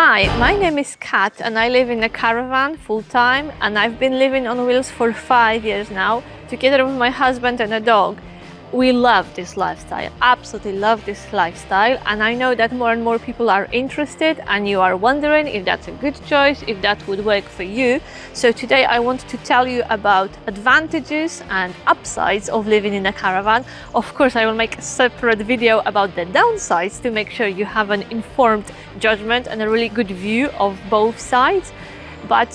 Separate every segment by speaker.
Speaker 1: Hi, my name is Kat and I live in a caravan full-time, and I've been living on wheels for 5 years now, together with my husband and a dog. We love this lifestyle, absolutely love this lifestyle, and I know that more and more people are interested and you are wondering if that's a good choice, if that would work for you. So today I want to tell you about advantages and upsides of living in a caravan. Of course, I will make a separate video about the downsides to make sure you have an informed judgment and a really good view of both sides. But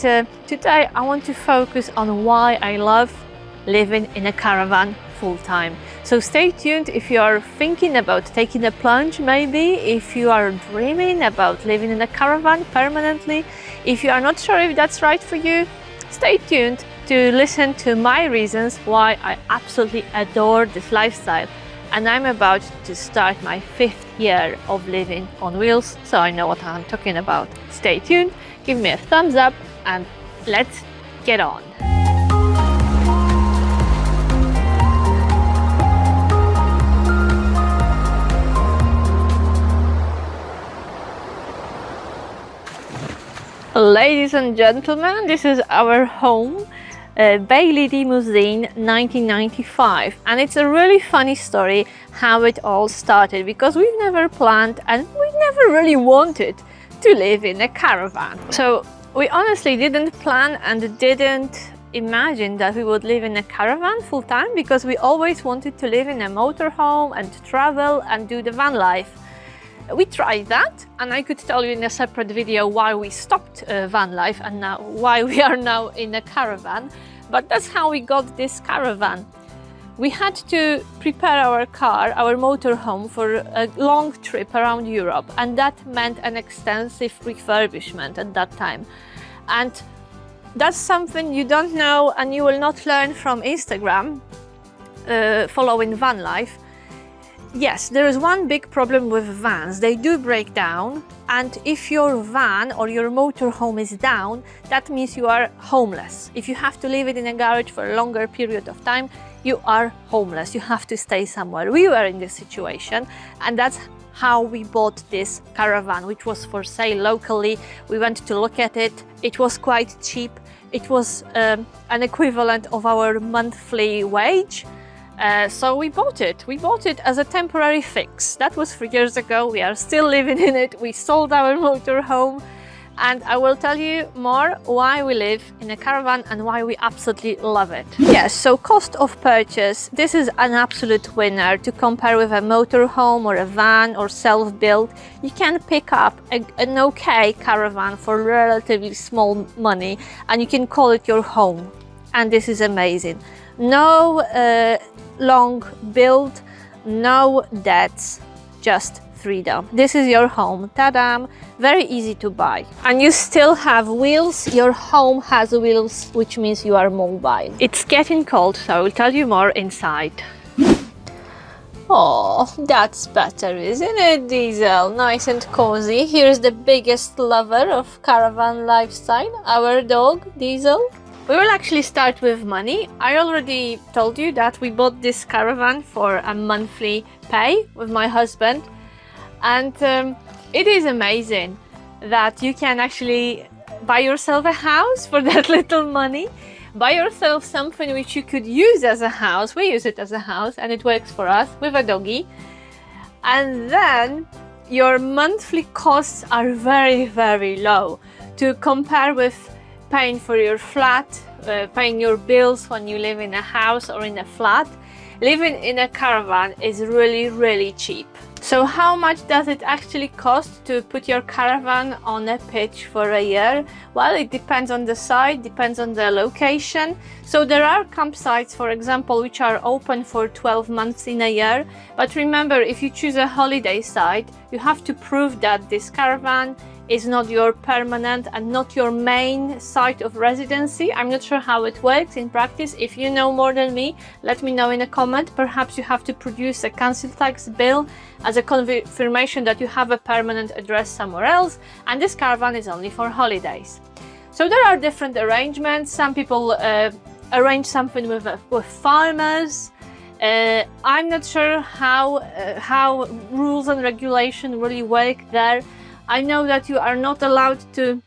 Speaker 1: today I want to focus on why I love living in a caravan full-time. So stay tuned if you are thinking about taking a plunge, maybe if you are dreaming about living in a caravan permanently. If you are not sure if that's right for you, stay tuned to listen to my reasons why I absolutely adore this lifestyle. And I'm about to start my 5th year of living on wheels, so I know what I'm talking about. Stay tuned, give me a thumbs up, and let's get on. Ladies and gentlemen, this is our home, Bailey Limousine 1995, and it's a really funny story how it all started, because we've never planned and we never really wanted to live in a caravan. So we honestly didn't plan and didn't imagine that we would live in a caravan full time, because we always wanted to live in a motorhome and travel and do the van life. We tried that, and I could tell you in a separate video why we stopped van life and now why we are now in a caravan. But that's how we got this caravan. We had to prepare our car, our motorhome, for a long trip around Europe, and that meant an extensive refurbishment at that time. And that's something you don't know and you will not learn from Instagram following van life. Yes, there is one big problem with vans. They do break down, and if your van or your motorhome is down, that means you are homeless. If you have to leave it in a garage for a longer period of time, you are homeless. You have to stay somewhere. We were in this situation, and that's how we bought this caravan, which was for sale locally. We went to look at it. It was quite cheap. It was an equivalent of our monthly wage. So we bought it. We bought it as a temporary fix. That was 3 years ago. We are still living in it. We sold our motorhome, and I will tell you more why we live in a caravan and why we absolutely love it. Yes, so cost of purchase. This is an absolute winner to compare with a motorhome or a van or self-built. You can pick up an okay caravan for relatively small money, and you can call it your home. And this is amazing. No long build, no debts, just freedom. This is your home. Ta-da! Very easy to buy. And you still have wheels. Your home has wheels, which means you are mobile. It's getting cold, so I will tell you more inside. Oh, that's better, isn't it, Diesel? Nice and cozy. Here's the biggest lover of caravan lifestyle, our dog, Diesel. We will actually start with money. I already told you that we bought this caravan for a monthly pay with my husband, and it is amazing that you can actually buy yourself a house for that little money, buy yourself something which you could use as a house. We use it as a house and it works for us with a doggy, and then your monthly costs are very, very low to compare with paying for your flat, paying your bills when you live in a house or in a flat. Living in a caravan is really, really cheap. So how much does it actually cost to put your caravan on a pitch for a year? Well, it depends on the site, depends on the location. So there are campsites, for example, which are open for 12 months in a year. But remember, if you choose a holiday site, you have to prove that this caravan is not your permanent and not your main site of residency. I'm not sure how it works in practice. If you know more than me, let me know in a comment. Perhaps you have to produce a council tax bill as a confirmation that you have a permanent address somewhere else, and this caravan is only for holidays. So there are different arrangements. Some people arrange something with farmers. I'm not sure how rules and regulation really work there. I know that you are not allowed to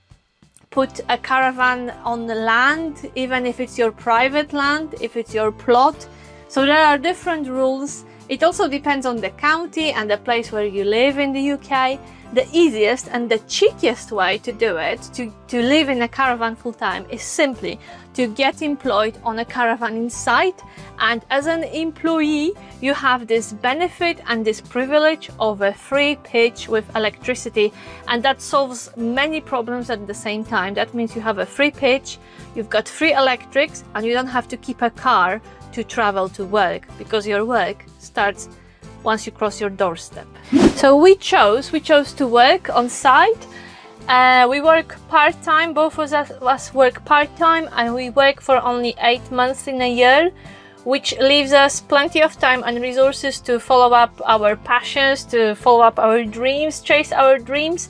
Speaker 1: put a caravan on the land, even if it's your private land, if it's your plot. So there are different rules. It also depends on the county and the place where you live in the UK. The easiest and the cheapest way to do it, to live in a caravan full time, is simply to get employed on a caravan in site. And as an employee, you have this benefit and this privilege of a free pitch with electricity. And that solves many problems at the same time. That means you have a free pitch, you've got free electrics, and you don't have to keep a car to travel to work, because your work starts once you cross your doorstep. So we chose to work on site. We work part-time, both of us work part-time, and we work for only 8 months in a year, which leaves us plenty of time and resources to follow up our passions, to follow up our dreams, chase our dreams.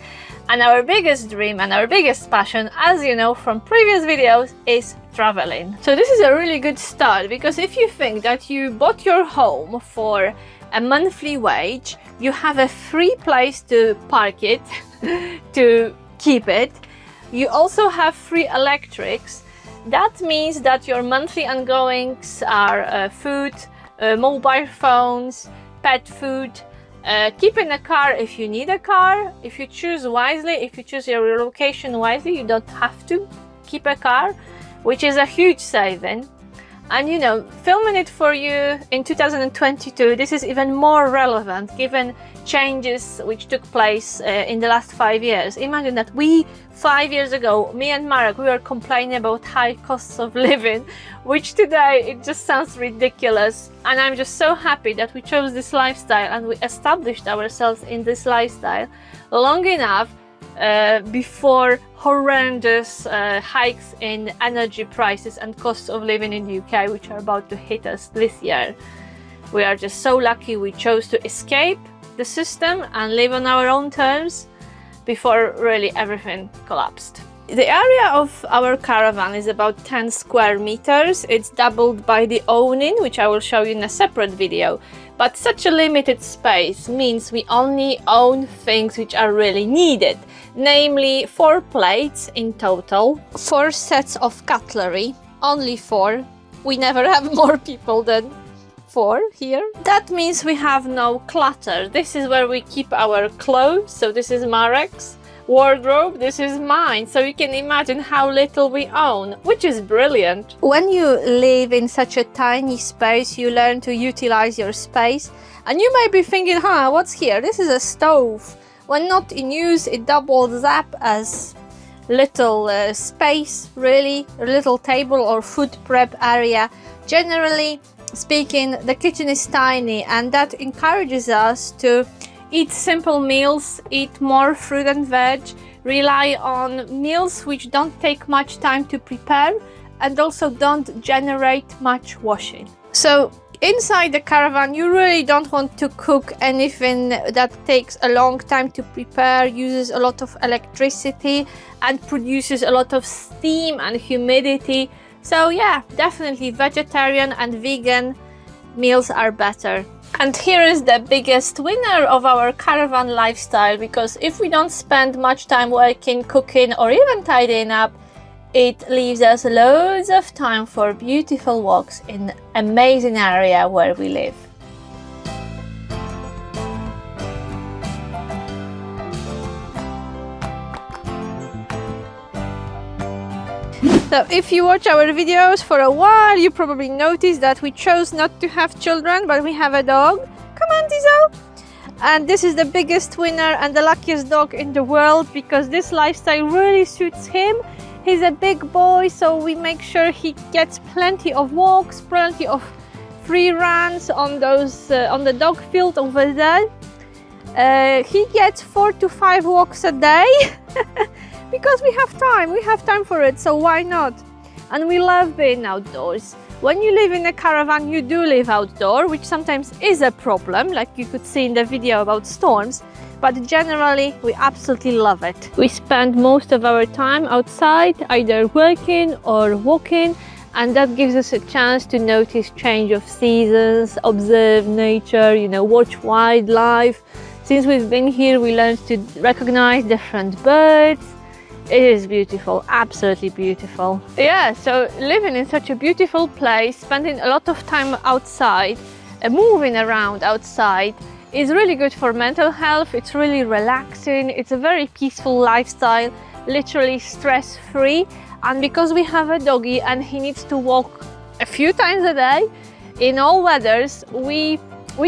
Speaker 1: And our biggest dream and our biggest passion, as you know from previous videos, is traveling. So this is a really good start, because if you think that you bought your home for a monthly wage, you have a free place to park it, to keep it. You also have free electrics. That means that your monthly ongoings are food, mobile phones, pet food, keeping a car if you need a car. If you choose wisely, if you choose your location wisely, you don't have to keep a car, which is a huge saving. And you know, filming it for you in 2022, this is even more relevant given changes which took place in the last 5 years. Imagine that 5 years ago, me and Marek, we were complaining about high costs of living, which today it just sounds ridiculous. And I'm just so happy that we chose this lifestyle and we established ourselves in this lifestyle long enough before horrendous hikes in energy prices and costs of living in the UK, which are about to hit us this year. We are just so lucky we chose to escape the system and live on our own terms before really everything collapsed. The area of our caravan is about 10 square meters. It's doubled by the awning, which I will show you in a separate video. But such a limited space means we only own things which are really needed. Namely, 4 plates in total, 4 sets of cutlery, only 4. We never have more people than 4 here. That means we have no clutter. This is where we keep our clothes. So this is Marek's wardrobe, this is mine. So you can imagine how little we own, which is brilliant. When you live in such a tiny space, you learn to utilize your space. And you may be thinking, what's here? This is a stove. When not in use, it doubles up as little space, really, a little table or food prep area. Generally speaking, the kitchen is tiny, and that encourages us to eat simple meals, eat more fruit and veg, rely on meals which don't take much time to prepare and also don't generate much washing. So inside the caravan, you really don't want to cook anything that takes a long time to prepare, uses a lot of electricity and produces a lot of steam and humidity. So yeah, definitely vegetarian and vegan meals are better. And here is the biggest winner of our caravan lifestyle, because if we don't spend much time working, cooking or even tidying up, it leaves us loads of time for beautiful walks in amazing area where we live. So if you watch our videos for a while, you probably noticed that we chose not to have children, but we have a dog. Come on, Diesel! And this is the biggest winner and the luckiest dog in the world, because this lifestyle really suits him. He's a big boy, so we make sure he gets plenty of walks, plenty of free runs on those on the dog field over there. He gets 4 to 5 walks a day. Because we have time for it, so why not? And we love being outdoors. When you live in a caravan, you do live outdoor, which sometimes is a problem, like you could see in the video about storms, but generally we absolutely love it. We spend most of our time outside, either working or walking, and that gives us a chance to notice change of seasons, observe nature, watch wildlife, Since we've been here, we learned to recognize different birds. It is beautiful, absolutely beautiful. Yeah, so living in such a beautiful place, spending a lot of time outside, moving around outside is really good for mental health. It's really relaxing. It's a very peaceful lifestyle, literally stress-free. And because we have a doggy and he needs to walk a few times a day in all weathers, we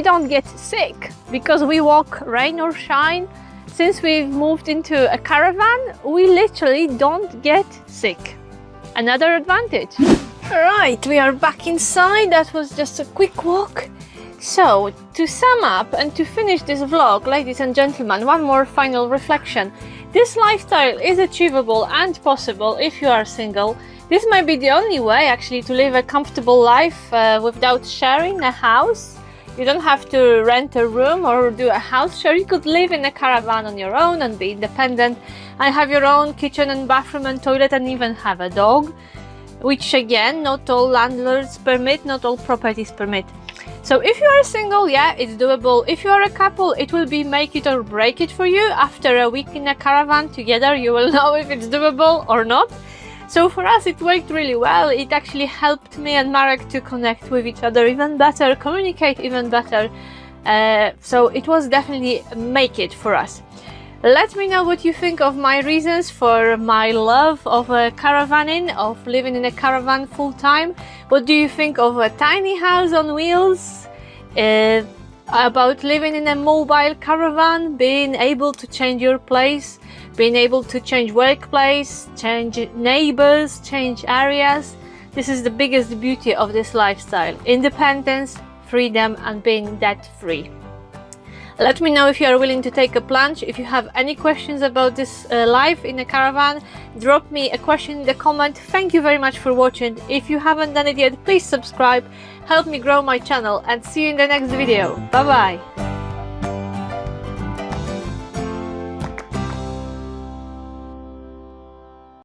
Speaker 1: don't get sick because we walk rain or shine. Since we've moved into a caravan, we literally don't get sick. Another advantage. Right, we are back inside. That was just a quick walk. So, to sum up and to finish this vlog, ladies and gentlemen, one more final reflection. This lifestyle is achievable and possible if you are single. This might be the only way actually to live a comfortable life without sharing a house. You don't have to rent a room or do a house share. You could live in a caravan on your own and be independent and have your own kitchen and bathroom and toilet and even have a dog, which again, not all landlords permit, not all properties permit. So if you are single, yeah, it's doable. If you are a couple, it will be make it or break it for you. After a week in a caravan together, you will know if it's doable or not. So for us, it worked really well. It actually helped me and Marek to connect with each other even better, communicate even better. So it was definitely make it for us. Let me know what you think of my reasons for my love of caravanning, of living in a caravan full time. What do you think of a tiny house on wheels? About living in a mobile caravan, being able to change your place, being able to change workplace, change neighbors, change areas. This is the biggest beauty of this lifestyle. Independence, freedom, and being debt free. Let me know if you are willing to take a plunge. If you have any questions about this life in a caravan, drop me a question in the comment. Thank you very much for watching. If you haven't done it yet, please subscribe, help me grow my channel, and see you in the next video. Bye bye.